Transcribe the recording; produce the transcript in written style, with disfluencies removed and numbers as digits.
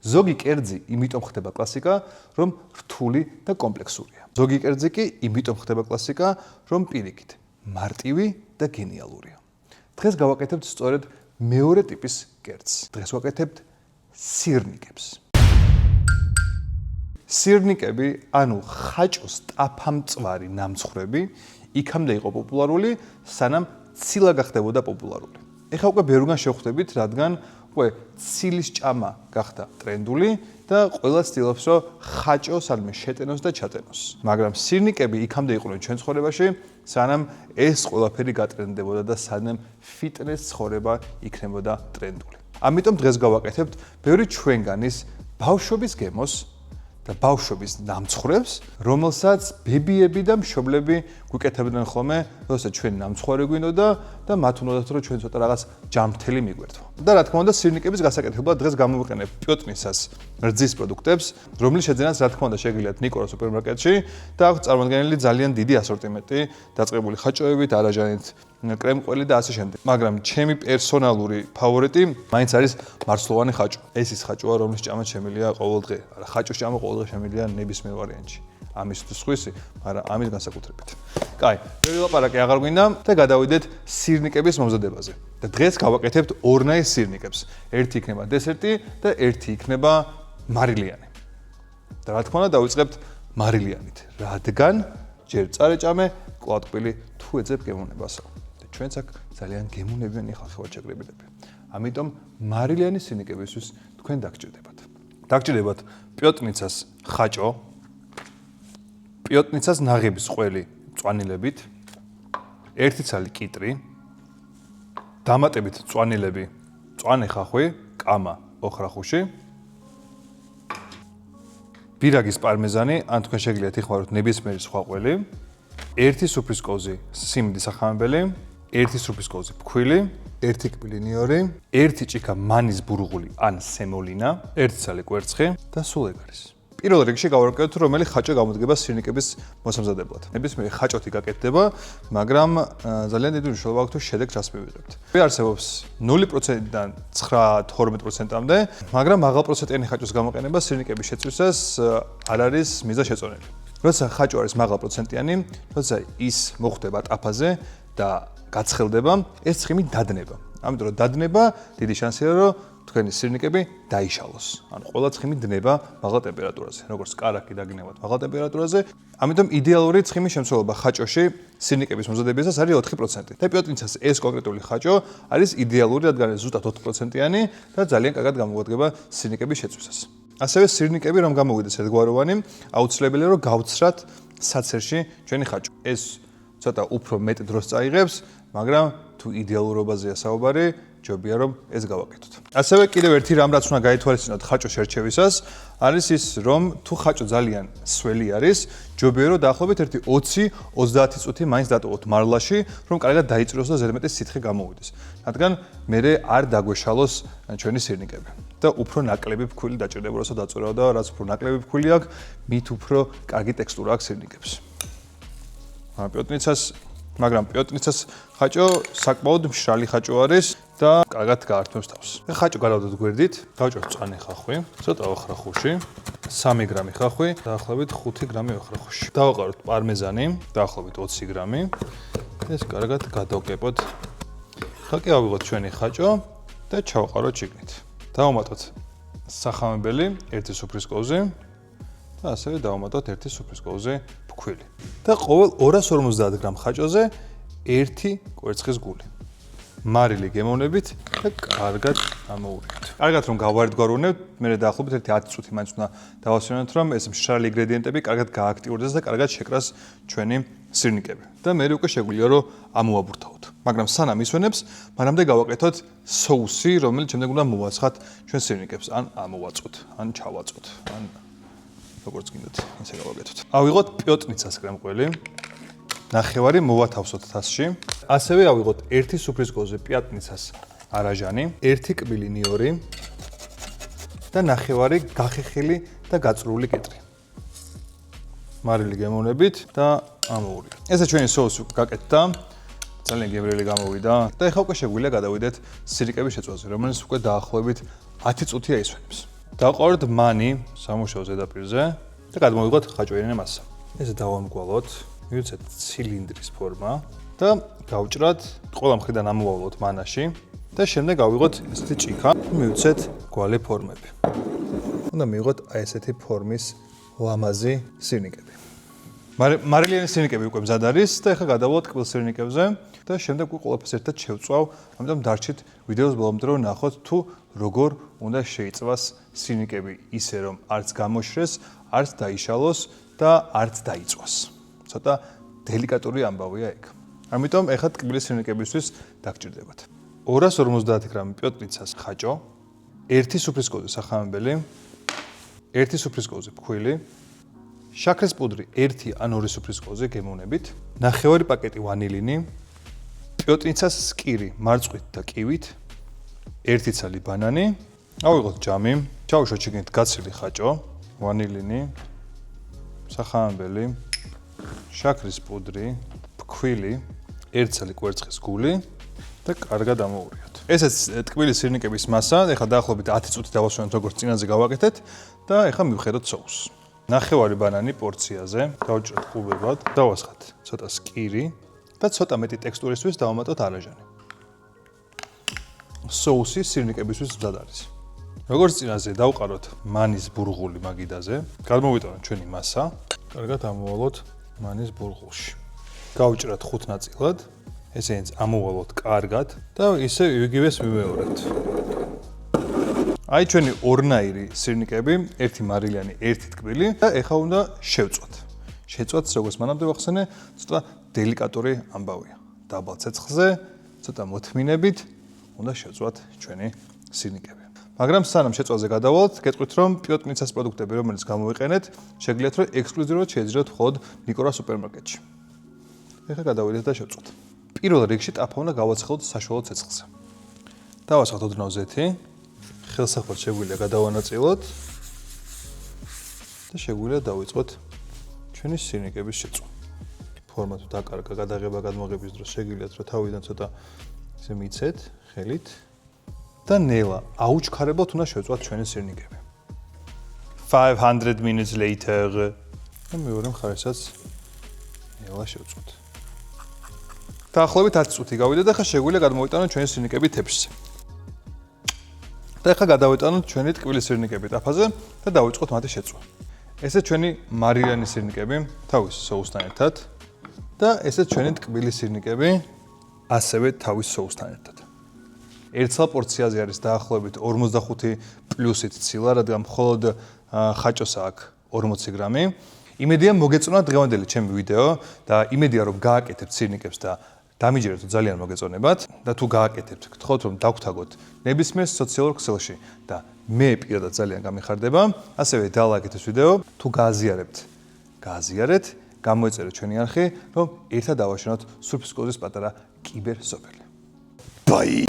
ზოგი კერძი იმიტომ ხდება კლასიკა, რომ რთული და კომპლექსურია. ზოგი კერძი კი იმიტომ ხდება კლასიკა, რომ პირიქით მარტივი და გენიალურია. დღეს გავაკეთებთ სწორედ მეორე ტიპის კერძს. დღეს ვაკეთებთ სირნიკებს. სირნიკები, ანუ ხაჭოს ტაფამწვარი ნამცხრები, იქამდე იყო პოპულარული, სანამ ცილა გახდებოდა პოპულარული. ეხლა უკვე ბევრგან შევხვდებით, რადგან უკვე ცილის ჭამა გახდა ტრენდული და ყველა ცდილობს, რომ ხაჭოს ალმე შეტენოს და ჩატენოს. მაგრამ სირნიკები იქამდე იყვნენ ჩვენ ცხოვრებაში, სანამ ეს ყველაფერი გატრენდებოდა და სანამ ფიტნეს ცხოვრება იქნებოდა ტრენდული. ამიტომ დღეს გავაკეთებთ ბევრი ჩვენგანის ბავშვობის გემოს და ბავშვობის ნამცხრებს, რომელსაც ბებიები და მშობლები გვიკეთებდნენ ხოლმე, როდესაც ჩვენი ნამცხვარი გვინდოდა და მათ უნდათ რომ ჩვენ ცოტა რაღაც ჯანმრთელი მიგვერთვა. და რა თქმა უნდა, სირნიკების გასაკეთებლად დღეს გამოვიყენებ პიოტნისას რძის პროდუქტებს, რომლის შეძენაც რა თქმა უნდა შეგიძლიათ ნიკოროს სუპერმარკეტში და აქვს წარმოდგენილი ძალიან დიდი ასორტიმენტი, დაწყებული ხაჭოებით, არაჟანით, კრემყველი და ასე შემდეგ. მაგრამ ჩემი პერსონალური ფავორიტი მაინც არის მარცვლოვანი ხაჭო. ეს ის ხაჭოა, რომლის ჭამა შემილია ყოველდღე. არა, ხაჭოს ჭამა ყოველდღე შემილია ნებისმიერ ვარიანტში. ამის თუ სხვისი, მაგრამ ამის განსაკუთრებით. კაი, ბევრი ლაპარაკი აღარ გვინდა და გადავიდეთ სირნიკების მომზადებაზე. და დღეს გავაკეთებთ ორნაირ სირნიკებს. ერთი იქნება დესერტი და ერთი იქნება მარილიანი. და რა თქმა უნდა, დავიწყებთ მარილიანით, რადგან ჯერ წარეჭამე, კლავტყვილი თუ ეძებ გემოვნებასო. ჩვენც აქ ძალიან გემოვნებიანი ხალხი ვართ შეგრებილები. ამიტომ მარილიანი სირნიკებისთვის თქვენ დაგჭირდებათ. დაგჭირდებათ პიოტნიცას ხაჭო, პიოტნიცას ნაღების ყველი მწვანილებით, ერთი ცალი კიტრი, დამატებით მწვანილები, მწვანე ხახვი, კამა ოხრახუში, ბირაგის პარმეზანი, ან თქვენ შეგიძლიათ იხმაროთ ნებისმიერი სხვა ყველი, ერთი სუფრის კოზი სიმინდი სახამებელი, ერთი სუფრის კოზი ფქვილი, ერთი კბილინიორი, ერთი ჭიქა მანის ბურღული ან სემოლინა, ერთი ცალი კვერცხი და სულ ეგ არის. პირველ რიგში გავარკვევთ, რომელი ხაჭო გამოდგება სირნიკების მოსამზადებლად. ნებისმიერი ხაჭოთი გაკეთდება, მაგრამ ძალიან დიდი მნიშვნელობა აქვს თუ შედეგს რას მივიღებთ. არსებობს 0%-დან 9-12%-მდე, მაგრამ მაღალპროცენტიანი ხაჭოს გამოყენება სირნიკების შეწვისას არ არის მიზა შეწონილი. როცა ხაჭო არის მაღალპროცენტიანი, როცა ის მოხვდება ტაფაზე და გაცხელდება, ეს ცხიმი დადნება. ამიტომ რომ დადნება, დიდი შანსია რომ თქვენი სირნიკები დაიშალოს. ანუ ყველა ცხიმი დნება მაღალ ტემპერატურაზე, როგორც კარაკი დაგნევათ მაღალ ტემპერატურაზე. ამიტომ იდეალური ცხიმის შემცველობა ხაჭოში სირნიკების მომზადებისას არის 4%. და პიოტნიცას ეს კონკრეტული ხაჭო არის იდეალური, რადგან ზუსტად 4%-იანი და ძალიან კარგად გამოგვადგება სირნიკების შეწვისას. ასევე სირნიკები რომ გამოვიდეს ერთგვაროვანი, აუცილებელია რომ გავცრათ საცერში ჩვენი ხაჭო. ეს ცოტა უფრო მეტ დროს წაიღებს, მაგრამ თუ იდეალურობაზეა საუბარი, ჯობია რომ ეს გავაკეთოთ. ასევე კიდევ ერთი რამ რაც უნდა გაითვალისწინოთ ხაჭოს შერჩევისას, არის ის, რომ თუ ხაჭო ძალიან სველი არის, ჯობია რომ დაახლოებით 20-30 წუთი მაინც დატოვოთ მარლაში, რომ კარგად დაიწვრიოს და ზედმეტი სითხე გამოვიდეს. რადგან მერე არ დაგვეშალოს ჩვენი სირნიკები. და უფრო ნაკლები ფქვილი დაჭირდება, როცა დაწვირავ და რაც უფრო ნაკლები ფქვილი აქვს, მით უფრო კარგი ტექსტურა აქვს სირნიკებს. მაგრამ პიოტნიცას ხაჭო საკმაოდ მშრალი ხაჭო არის და კარგად გაართმევს თავს. ხაჭო გადავდოთ გვერდით, გავჭერთ მწვანე ხახვი, ცოტა ოხრახუში, 3 გრამი ხახვი, დაახლოებით 5 გრამი ოხრახუში. დავაყაროთ პარმეზანი, დაახლოებით 20 გრამი. ეს კარგად გადავკეპოთ. ხაკი ავიღოთ ჩვენი ხაჭო და ჩავაყაროთ შიგნით. დავამატოთ სახამებელი, ერთი სუფრის კოვზი და ასევე დავამატოთ ერთი სუფრის კოვზი ფქვილი. და ყოველ 250 გრამ ხაჭოზე ერთი კვერცხის გული. მარილი გემოვნებით და კარგად ამოურიგეთ. კარგად რომ გავარდგარუნებთ, მე დაახლოებით 10 წუთი მაინც უნდა დავასვენოთ, რომ ეს მშრალი ინგრედიენტები კარგად გააქტიურდეს და კარგად შეკრას ჩვენი სირნიკები. და მე უკვე შეგვიძლია რომ ამოვაბურთავოთ. მაგრამ სანამ ისვენებს, მანამდე გავაკეთოთ соуსი, რომელიც შემდეგ უნდა მოვაცხათ ჩვენ სირნიკებს, ან ამოვაწოთ, ან ჩავაწოთ, ან როგორც გინდათ, ისე გავაკეთოთ. ავიღოთ პიოტნიცას კრემყველი. ნახევარი მოვათავსოთ თასში. ასევე ავიღოთ ერთი სუფრის კოვზი პიოტნიცას არაჟანი, ერთი კბილინიორი და ნახევარი გახეხილი და გაწრული კიტრი. მარილი გემოვნებით და ამოურიგეთ. ესე ჩვენი соуსი გაკეთდა. ძალიან გემრიელი გამოვიდა და ეხლა უკვე შეგვიძლია გადავიდეთ სირნიკების შეწვაზე, რომელიც უკვე დაახლოებით 10 წუთია ისვენებს. დავყავართ მანი სამუშაო ზედაპირზე და გადმოვიღოთ ხაჭვიანი მასა. ესე დავამგვალოთ, მივიცეთ ცილინდრის ფორმა და გავჭრათ, ყველა მხრიდან ამოვავლოთ მანაში და შემდეგ გავიღოთ ესეთი ჭიქა, მივიცეთ გვალი ფორმები. უნდა მივიღოთ აი ესეთი ფორმის ლამაზი სირნიკები. მარილიანი სირნიკები უკვე მზად არის და ახლა გადავვალოთ კბილ სირნიკებზე და შემდეგ უკვე ყველაფერს ერთად შევწვავ, ამიტომ დარჩით ვიდეოს ბოლომდე რომ ნახოთ თუ როგორ უნდა შეიწვას სირნიკები ისე რომ არც გამოშრეს, არც დაიშალოს და არც დაიწვას. ცოტა დელიკატური ამბავია ეგ. ამიტომ ახლა ტკბილი სირნიკებისთვის დაგჭირდებათ 250 გრამი პიოტრიცას ხაჭო, 1 სუფრის კოზე სახამებელი, 1 სუფრის კოზე ფქვილი, შაქრის პუდრი 1 ან 2 სუფრის კოზე გემოვნებით, 9 პაკეტი ვანილინი, პიოტრიცას სკირი მარწყვით და კივით, 1 ცალი ბანანი, ავიღოთ ჯამი, ჩავუშვათ შიგნით გაცილი ხაჭო, ვანილინი, სახამებელი, შაქრის პუდრი, ფქვილი, 1 ცალი კვერცხის გული და კარგად ამოურიოთ. ესეც ტკბილი სირნიკების მასა, ეხლა დაახლოებით 10 წუთი დავასვენოთ როგორც წინაზე გავაკეთეთ და ეხლა მივხედოთ соуს. 9 ბანანი პორციაზე, გავჭრათ კუბებად, დავასხათ ცოტა სკირი და ცოტა მეტი ტექსტურისთვის დავამატოთ არაჟანი. соуსი სირნიკებისთვის მზად არის. როგორც წინაზე დავყაროთ მანის ბურღული მაგიდაზე, გადმოვიტანოთ ჩვენი მასა, კარგად ამოვალოთ მანის ბურღულში. გავჭრათ 5 ნაწილად, ესენიც ამოვალოთ კარგად და ისე იგივეს მივეორებთ. აი ჩვენი ორნაირი სირნიკები, ერთი მარილიანი, ერთი ტკბილი და ეხლა უნდა შევწვათ. შეწვათ, როგორც მანამდე ვახსენე, ცოტა დელიკატური ამბავია. დაბალ ცეცხლზე, ცოტა მოთმინებით უნდა შევწვათ ჩვენი სირნიკები. მაგრამ სანამ შეწვაზე გადავალთ, გეტყვით რომ პიოტრიცას პროდუქტები, რომელიც გამოვიყენეთ, შეგიძლიათ რომ ექსკლუზიურად შეეძინოთ მხოლოდ ნიკორა სუპერმარკეტში. ეხლა გადავიდეთ და შევწვათ. პირველ რიგში ტაფა უნდა გავაცხელოთ საშუალო ცეცხლზე. დავასხათ ოდნავ ზეთი, ხელსაყრად შეგვიძლია გადავანაწილოთ და შეგვიძლია დავიწყოთ ჩვენი სირნიკების შეწვა. ფორმა თუ დაკარგა, გადაღება გადმოღების დროს შეგიძლიათ რომ თავიდან ცოტა ისე მიცეთ ხელით და ნელა აუჩქარებლად უნდა შევწვათ ჩვენი სირნიკები. 500 minutes later და მეორე მხარესაც ნელა შევწვათ. დაახლოებით 10 წუთი გავიდა და ხა შეგვიძლია გადმოვიტანოთ ჩვენი სირნიკები თეფშზე. და ახლა გადავიტანოთ ჩვენი ტკბილი სირნიკები ტაფაზე და დავიწყოთ მათი შეწვა. ესე ჩვენი მარილიანი სირნიკები თავის соусთან ერთად და ესე ჩვენი ტკბილი სირნიკები ასევე თავის соусთან ერთად. ერთსა პორციაზე არის დაახლოებით 45 პლუსით ცილა, რადგან მხოლოდ ხაჭოს აქვს 40 გრამი. იმედია მოგეწონა დღევანდელი ჩემი ვიდეო და იმედია რომ გააკეთებთ სირნიკებს და დამიჯეროთ ძალიან მოგეწონებათ და თუ გააკეთებთ, გთხოვთ რომ დავგვთაგოთ ნებისმიერ სოციალურ ქსელში და მე პირადად ძალიან გამიხარდება, ასევე დალაიქეთ ეს ვიდეო, თუ გააზიარებთ, გააზიარეთ, გამოეწერეთ ჩვენი არხი, რომ ერთად დავაშენოთ სუფრის კოზის პატარა კიბერ სოფელი. ბაი!